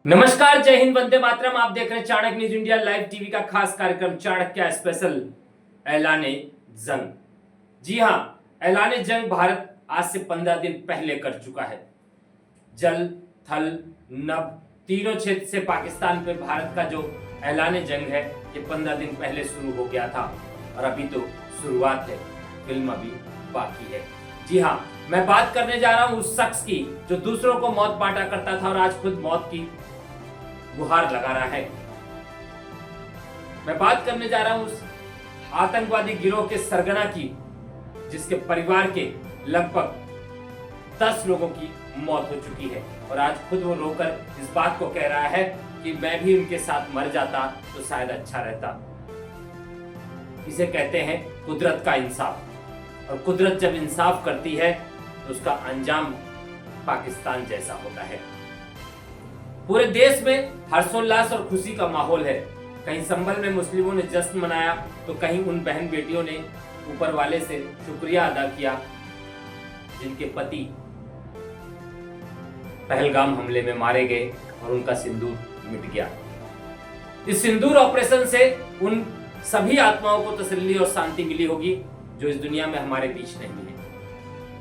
नमस्कार, जय हिंद, वंदे मातरम। आप देख रहे हैं Chanakya news India live TV का खास कार्यक्रम चाणक्य स्पेशल ऐलाने जंग। जी हां, ऐलाने जंग भारत आज से 15 दिन पहले कर चुका है। जल, थल, नभ तीनों क्षेत्र से पाकिस्तान पे भारत का जो ऐलाने जंग है ये 15 दिन पहले शुरू हो गया था और अभी तो शुरुआत है, फिल्म अभी बाकी है। जी हां, मैं बात करने जा रहा हूं उस शख्स की जो दूसरों को मौत बांटा करता था और आज खुद मौत की गुहार लगा रहा है। मैं बात करने जा रहा हूं उस आतंकवादी गिरोह के सरगना की जिसके परिवार के लगभग 10 लोगों की मौत हो चुकी है और आज खुद वो रोकर इस बात को कह रहा है कि मैं भी उनके साथ मर जाता तो शायद अच्छा रहता। इसे कहते हैं कुदरत का इंसाफ, और कुदरत जब इंसाफ करती है तो उसका अंजाम पाकिस्तान जैसा होता है। पूरे देश में हर्षोल्लास और खुशी का माहौल है। कहीं संभल में मुस्लिमों ने जश्न मनाया तो कहीं उन बहन बेटियों ने ऊपर वाले से शुक्रिया अदा किया जिनके पति पहलगाम हमले में मारे गए और उनका सिंदूर मिट गया। इस सिंदूर ऑपरेशन से उन सभी आत्माओं को तसल्ली और शांति मिली होगी जो इस दुनिया में हमारे बीच नहीं है।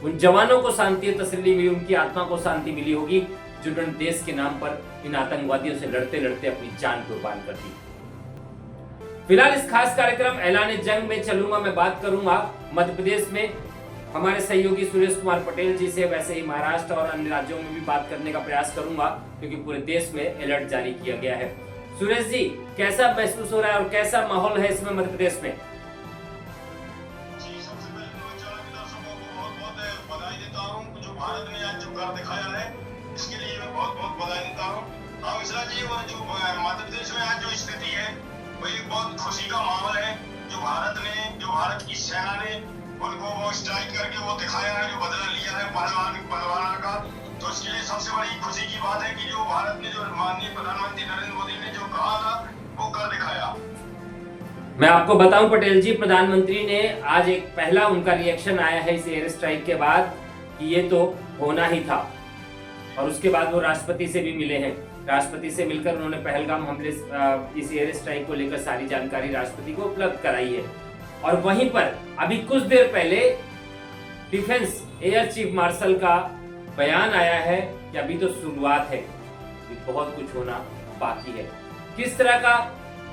उन जवानों को शांति और तसल्ली मिली, उनकी आत्मा को शांति मिली होगी जिन्होंने देश के नाम पर इन आतंकवादियों से लड़ते लड़ते अपनी जान कुर्बान कर दी। फिलहाल इस खास कार्यक्रम ऐलाने जंग में चलूंगा, मैं बात करूंगा मध्य प्रदेश में हमारे सहयोगी सुरेश कुमार पटेल जी से, वैसे ही महाराष्ट्र और अन्य राज्यों में भी बात करने का प्रयास करूंगा क्योंकि पूरे देश में अलर्ट जारी किया गया है। सुरेश जी, कैसा महसूस हो रहा है और कैसा माहौल है इसमें मध्य प्रदेश में? सबसे पहले तो चाणक्य दर्शकों को बहुत-बहुत बधाई देता हूं। जो भारत ने आज जो कर दिखाया है इसके लिए मैं बहुत-बहुत बधाई देता हूं। हाँ मिश्रा जी, और जो मध्य प्रदेश में आज जो स्थिति है वो एक बहुत खुशी का माहौल है। जो भारत की सेना ने उनको वो स्ट्राइक करके वो दिखाया है, जो बदला लिया है पहलवाना का, तो इसके लिए सबसे बड़ी खुशी की बात है कि जो भारत ने, जो माननीय प्रधानमंत्री नरेंद्र मोदी ने जो कहा था वो कर दिखाया। मैं आपको बताऊं पटेल जी, प्रधानमंत्री ने आज एक पहला उनका रिएक्शन आया है इस एयर स्ट्राइक के बाद कि ये तो होना ही था, और उसके बाद वो राष्ट्रपति से भी मिले हैं। राष्ट्रपति से मिलकर उन्होंने पहलगाम हमले इस एयर स्ट्राइक को लेकर सारी जानकारी राष्ट्रपति को उपलब्ध कराई है। और वहीं पर अभी कुछ देर पहले डिफेंस एयर चीफ मार्शल का बयान आया है कि अभी तो शुरुआत है, बहुत कुछ होना बाकी है। किस तरह का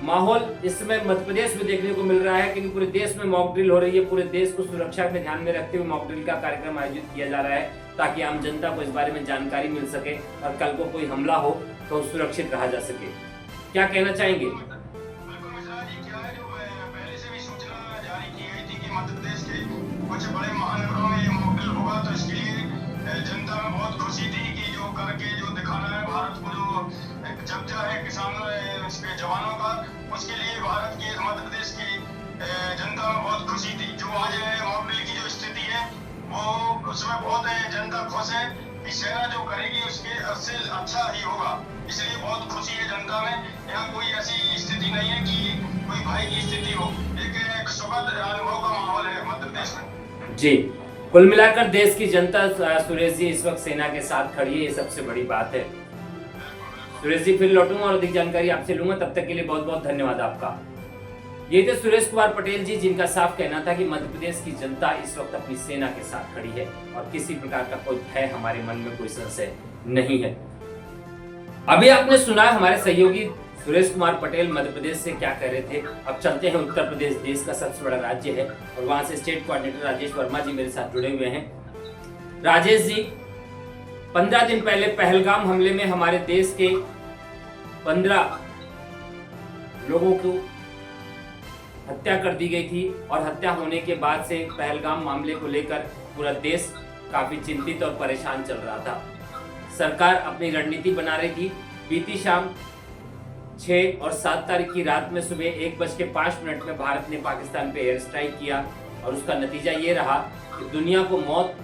माहौल इस समय मध्य प्रदेश में देखने को मिल रहा है क्योंकि पूरे देश में मॉक ड्रिल हो रही है, पूरे देश को सुरक्षा में ध्यान में रखते हुए मॉक ड्रिल का कार्यक्रम आयोजित किया जा रहा है ताकि आम जनता को इस बारे में जानकारी मिल सके और कल को कोई हमला हो तो सुरक्षित रहा जा सके। क्या कहना चाहेंगे? बिल्कुल मिश्रा जी, क्या है जो पहले से भी सूचना जारी की गई थी कि मध्य प्रदेश के कुछ बड़े महानगरों में ये मॉक ड्रिल होगा, तो इसके लिए जनता में बहुत खुशी थी कि जो करके जो दिखाना है भारत को, जो जब्जा है किसानों इसके जवानों का, उसके लिए भारत के मध्य प्रदेश की जनता में बहुत खुशी थी। जो आज मॉक ड्रिल की जो स्थिति है वो उसमें बहुत जनता खुश है कि सेना जो करेगी उससे अच्छा ही होगा, इसलिए बहुत खुशी है जनता में। यहाँ कोई ऐसी स्थिति नहीं है कि कोई भय की स्थिति हो, एक सुखद अनुभव का माहौल है मध्य प्रदेश में। जी, कुल मिलाकर देश की जनता सुरेश जी इस वक्त सेना के साथ खड़ी है, ये सबसे बड़ी बात है। सुरेश जी, फिर लौटूंगा और अधिक जानकारी आपसे लूंगा, तब तक के लिए बहुत बहुत धन्यवाद आपका। ये थे सुरेश कुमार पटेल जी जिनका साफ कहना था कि मध्य प्रदेश की जनता इस वक्त अपनी सेना के साथ खड़ी है और किसी प्रकार का कोई भय हमारे मन में, कोई संशय नहीं है। अभी आपने सुना हमारे सहयोगी सुरेश कुमार पटेल मध्य प्रदेश से क्या कह रहे थे। अब चलते हैं उत्तर प्रदेश, देश का सबसे बड़ा राज्य है और वहां से स्टेट कोऑर्डिनेटर राजेश वर्मा जी मेरे साथ जुड़े हुए हैं। राजेश जी, 15 दिन पहले पहलगाम हमले में हमारे देश के 15 लोगों को हत्या कर दी गई थी और हत्या होने के बाद से पहलगाम मामले को लेकर पूरा देश काफी चिंतित और परेशान चल रहा था। सरकार अपनी रणनीति बना रही थी। बीती शाम 6 और 7 तारीख की रात में सुबह 1:05 में भारत ने पाकिस्तान पे एयर स्ट्राइक किया और उसका नतीजा ये रहा कि दुनिया को मौत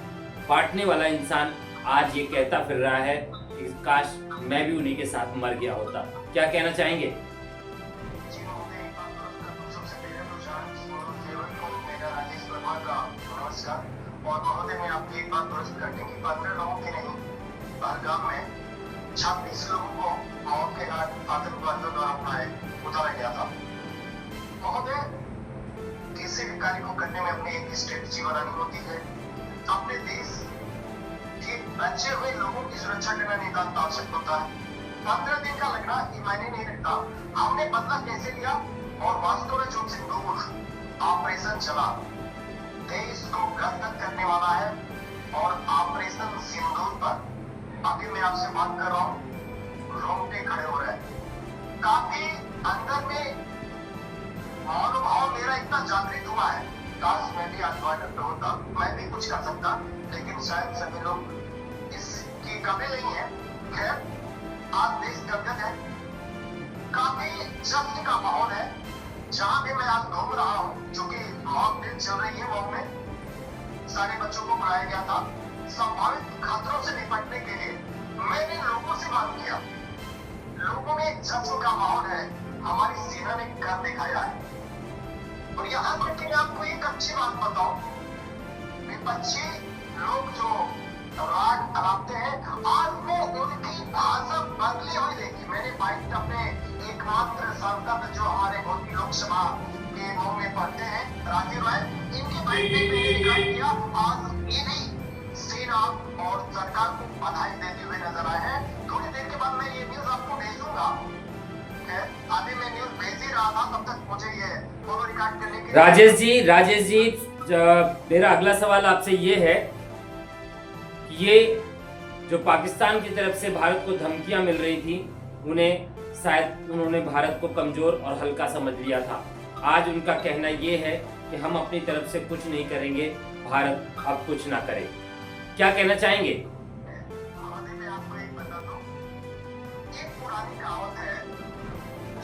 बांटने वाला इंसान आज ये कहता फिर रहा है कि काश मैं भी उन्हीं के साथ मर गया होता। क्या कहना चाहेंगे? और महोदय, मैं आपकी एक बात दुरुस्त करने की 15 लोगों की नहीं, पहलगाम में 26 लोगों को मौत कार्य को करने में अपनी एक स्ट्रेटेजी बनानी होती है। अपने देश के बचे हुए लोगों की सुरक्षा करना नितांत आवश्यक होता है। 15 दिन का लगना ये मायने नहीं रखता हमने बदला कैसे लिया, और वास्तव में जो सिंदूर ऑपरेशन चला देश को ग्रस्त करने वाला है। और ऑपरेशन सिंदूर पर अभी मैं आपसे बात कर रहा हूँ, रोंगटे खड़े हो रहे हैं। काफी अंदर में मनोभाव मेरा इतना जागृत हुआ है, काश मैं भी आज डॉक्टर होता, मैं भी कुछ कर सकता, लेकिन शायद सभी लोग इसकी कमी नहीं है। खैर, आज देश गदगद है, काफी जश्न का माहौल है। जहां भी मैं आज घूम रहा हूँ, जो कि मॉक ड्रिल चल रही है, मॉक में सारे बच्चों को पढ़ाया गया था। संभावित खतरों से निपटने के लिए मैंने लोगों से बात किया। लोगों में जश्न का माहौल है, हमारी सेना ने कर दिखाया है। और यहाँ तक कि मैं आपको एक अच्छी बात बताऊं, विपक्षी लोग जो राग अलापते हैं, आज मैं उनकी भाषा बदली हुई देखी। मैंने बाइट अपने एकमात्र सांसद जो हमारे मोदी लोकसभा के मुंह में पढ़ते हैं, राजीव राय, इनकी बाइट में मैंने रिकॉर्ड किया। आज ये भी सेना और सरकार को बधाई देते हुए नजर आए हैं। थोड़ी देर के बाद मैं ये न्यूज आपको भेजूंगा। अभी मैं न्यूज भेज ही रहा था, तब तक मुझे ये फोटो रिकॉर्ड करने के राजेश जी मेरा अगला सवाल आपसे ये है कि ये जो पाकिस्तान की तरफ से भारत को धमकियां मिल रही थी, उन्होंने भारत को कमजोर और हल्का समझ लिया था। आज उनका कहना ये है कि हम अपनी तरफ से कुछ नहीं करेंगे, भारत अब कुछ ना करे। क्या कहना चाहेंगे? मैं आपको एक बता दूं, एक पुरानी कहावत है,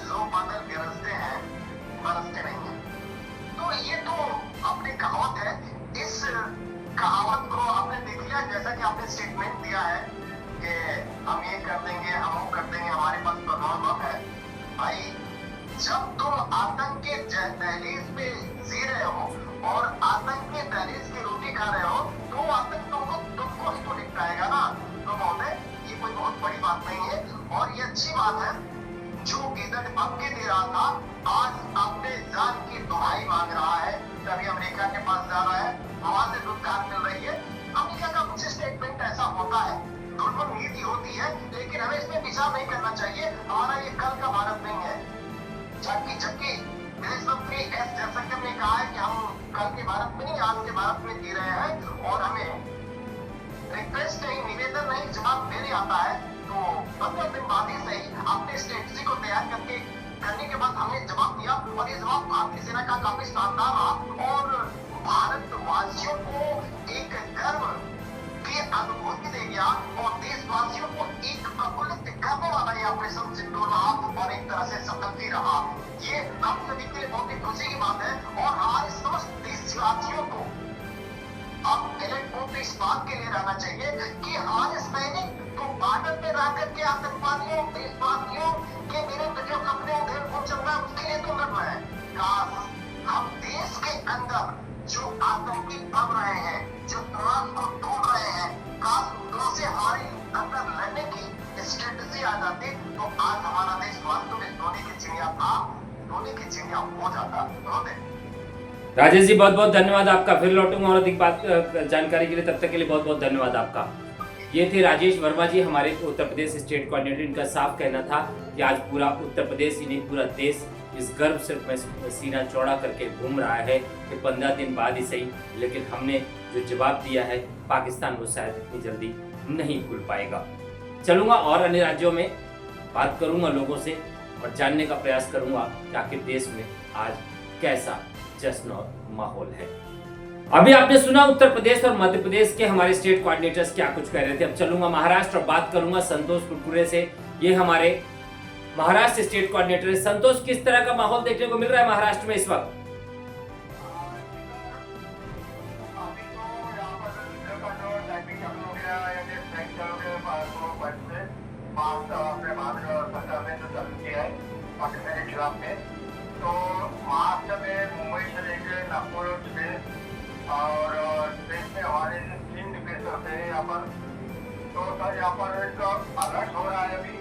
जो बादल गरजते हैं बरसते नहीं हैं। तो ये तो अपनी कहावत है। इस कहावत को आपने देख लिया, जैसा कि आपने स्टेटमेंट दिया है कि हम ये कर देंगे, हम वो कर देंगे, हमारे पास परमाणु बम है। भाई, जब तुम आतंक के दहलीज पे जी रहे हो और आतंक के दहलीज की रोटी खा रहे हो, तो आतंक तुमको ही तो निपटाएगा ना। तो महोदय, ये कोई बहुत बड़ी बात नहीं है, और ये अच्छी बात है। जो गीदड़ धमकी दे रहा था, आज अपने जान की दुहाई मांग रहा है, तभी अमेरिका के पास जा रहा है, वहां से दुकान मिल रही है। अमेरिका का कुछ स्टेटमेंट ऐसा होता है, दुर्बल नीति होती है, लेकिन हमें इसमें विचार नहीं करना चाहिए। हमारा ये कल का भारत नहीं है। जबकि विदेश मंत्री एस जयशंकर ने कहा है कि हम कल के भारत में नहीं, आज के भारत में जी रहे हैं, और हमें रिक्वेस्ट नहीं, निवेदन नहीं, जवाब देने आता है। तो 15 दिन बाद ही सही अपने स्ट्रेटजी को तैयार करने के बाद हमने जवाब दिया, और ये जवाब भारतीय सेना का काफी शानदार रहा, और भारतवासियों को एक गर्व की अनुभूति दे गया, और देशवासियों को एक प्रफुल्लित करने वाला ये ऑपरेशन सिंदूर रहा, और एक तरह से सफल भी रहा। ये हम सभी के लिए बहुत ही खुशी की बात है, और हमारे समस्त देशवासियों को अब अलर्ट होकर इस बात के लिए रहना चाहिए कि हमारे सैनिक तो बॉर्डर पे रह करके आतंकवादियों, देशवासियों के विरुद्ध जो अपने उधर को चल रहा है, उसके लिए तो लड़ रहे हैं। काश हम देश के अंदर जो आतंकी बन रहे हैं, जो कुरान को तोड़ रहे हैं, काश उनसे हमारे अंदर लड़ने की स्ट्रेटेजी आ जाती, तो आज हमारा देश वास्तव में सोने की चिड़िया था, सोने की चिड़िया हो जाता। राजेश जी, बहुत बहुत धन्यवाद आपका। फिर लौटूंगा और अधिक बात जानकारी के लिए, तब तक के लिए बहुत बहुत धन्यवाद आपका। ये थे राजेश वर्मा जी, हमारे उत्तर प्रदेश स्टेट कोऑर्डिनेटर। इनका साफ कहना था कि आज पूरा उत्तर प्रदेश ही नहीं, पूरा देश इस गर्व से सीना चौड़ा करके घूम रहा है कि 15 दिन बाद ही सही, लेकिन हमने जो जवाब दिया है, पाकिस्तान वो शायद इतनी जल्दी नहीं भूल पाएगा। चलूंगा और अन्य राज्यों में बात करूंगा लोगों से, और जानने का प्रयास करूंगा कि आखिर देश में आज कैसा जश्न और माहौल है। अभी आपने सुना उत्तर प्रदेश और मध्य प्रदेश के हमारे स्टेट कोऑर्डिनेटर्स क्या कुछ कह रहे थे। अब चलूंगा महाराष्ट्र और बात करूंगा संतोष कुरकुरे से। ये हमारे महाराष्ट्र स्टेट कोऑर्डिनेटर है। संतोष, किस तरह का माहौल देखने को मिल रहा है महाराष्ट्र में इस वक्त? तो महाराष्ट्र में मुंबई से लेकर नागपुर में और देश में हमारे 3 डिप्रेशन थे यहाँ पर। तो सर यहाँ पर एक अलर्ट हो रहा है अभी,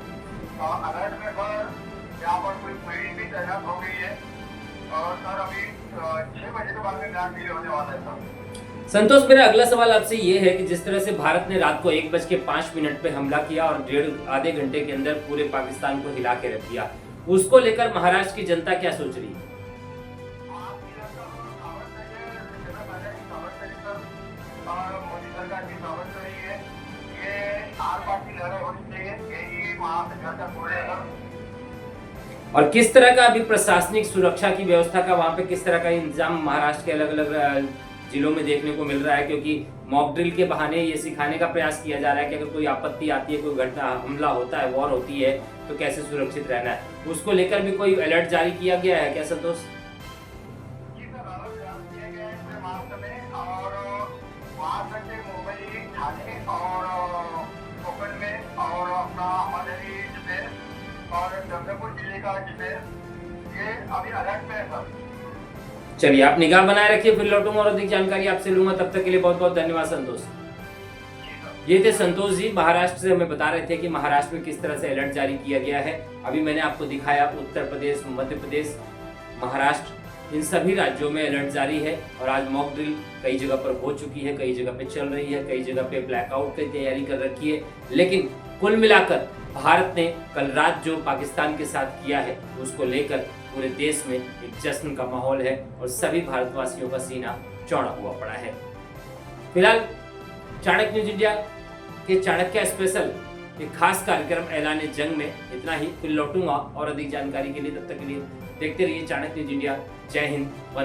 और अलर्ट में पर यहाँ पर कोई पीढ़ी भी तैनात हो गई है, और सर अभी 6 बजे के बाद में ग्रांड डिले होने वाला है सर। संतोष, मेरा अगला सवाल आपसे ये है कि जिस तरह से भारत ने रात को 1:05 पे हमला किया और आधे घंटे के अंदर पूरे पाकिस्तान को हिला के रख दिया, उसको लेकर महाराष्ट्र की जनता क्या सोच रही है? मोदी सरकार की सावध रही है, ये आर पार्टी लड़ाई होनी चाहिए, यही वहाँ पे घर का छोड़ेगा। और किस तरह का अभी प्रशासनिक सुरक्षा की व्यवस्था का वहाँ पे किस तरह का इंतजाम महाराष्ट्र के अलग अलग जिलों में देखने को मिल रहा है? क्योंकि मॉक ड्रिल के बहाने ये सिखाने का प्रयास किया जा रहा है कि अगर कोई आपत्ति आती है, कोई घटना हमला होता है, वॉर होती है, तो कैसे सुरक्षित रहना है, उसको लेकर भी कोई अलर्ट जारी किया गया है क्या संतोष? जी सर, अलर्ट जारी किए गए हैं पूरे महाराष्ट्र में, और महाराष्ट्र के मुंबई, ठाणे और कोकण में, और अपना हमारे जिले और चंद्रपुर जिले का जिले, ये अभी अलर्ट में है सर। चलिए, आप निगाह बनाए रखिए, फिर लौटूंगा और अधिक जानकारी आपसे लूंगा। तब तक के लिए बहुत बहुत धन्यवाद संतोष। ये थे संतोष जी, महाराष्ट्र से हमें बता रहे थे कि महाराष्ट्र में किस तरह से अलर्ट जारी किया गया है। अभी मैंने आपको दिखाया उत्तर प्रदेश, मध्य प्रदेश, महाराष्ट्र, इन सभी राज्यों में अलर्ट जारी है और आज मॉक ड्रिल कई जगह पर हो चुकी है, कई जगह पे चल रही है, कई जगह पे ब्लैकआउट की तैयारी कर रखी है। लेकिन कुल मिलाकर भारत ने कल रात जो पाकिस्तान के साथ किया है, उसको लेकर पूरे देश में एक जश्न का माहौल है और सभी भारतवासियों का सीना चौड़ा हुआ पड़ा है। फिलहाल चाणक्य न्यूज इंडिया के चाणक्य स्पेशल एक खास कार्यक्रम ऐलान जंग में इतना ही। फिर लौटूंगा और अधिक जानकारी के लिए, तब तक के लिए देखते रहिए चाणक्य न्यूज इंडिया। जय हिंद।